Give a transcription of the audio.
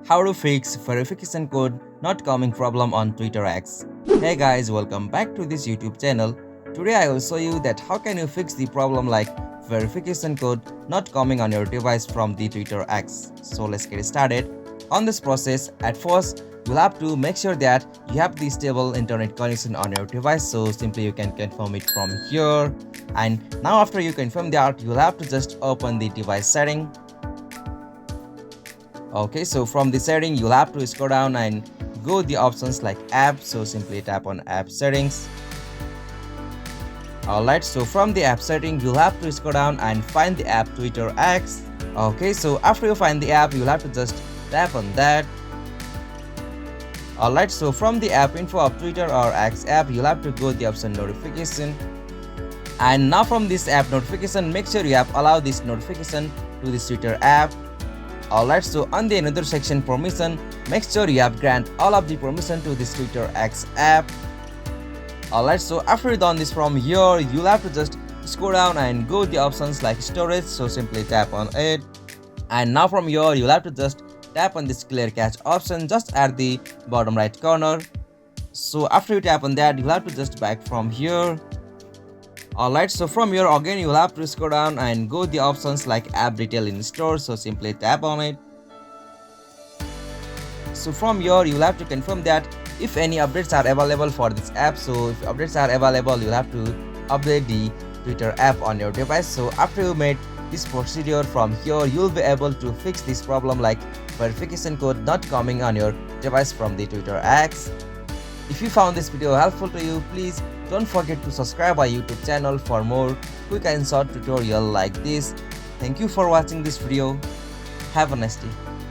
How to fix verification code not coming problem on Twitter X. Hey guys, welcome back to this YouTube channel. Today I will show you that how can you fix the problem like verification code not coming on your device from the Twitter X. So let's get started. On this process, at first you'll have to make sure that you have the stable internet connection on your device, so simply you can confirm it from here. And now after you confirm that, you'll have to just open the device setting. Okay, so from the setting you'll have to scroll down and go the options like app, so simply tap on app settings. Alright, so from the app setting you'll have to scroll down and find the app Twitter X. Okay, so after you find the app you'll have to just tap on that. Alright, so from the app info of Twitter or X app you'll have to go the option notification. And now from this app notification, make sure you have allowed this notification to this Twitter app. Alright, so on the another section permission, make sure you have grant all of the permission to this Twitter X app. Alright, so after you done this from here, you'll have to just scroll down and go the options like storage, so simply tap on it. And now from here you'll have to just tap on this clear cache option just at the bottom right corner. So after you tap on that, you'll have to just back from here. Alright, so from here again you'll have to scroll down and go the options like app detail in store, so simply tap on it. So from here you'll have to confirm that if any updates are available for this app. So if updates are available, you'll have to update the Twitter app on your device. So after you made this procedure, from here you'll be able to fix this problem like verification code not coming on your device from the Twitter X. If you found this video helpful to you, please don't forget to subscribe our YouTube channel for more quick and short tutorial like this. Thank you for watching this video. Have a nice day.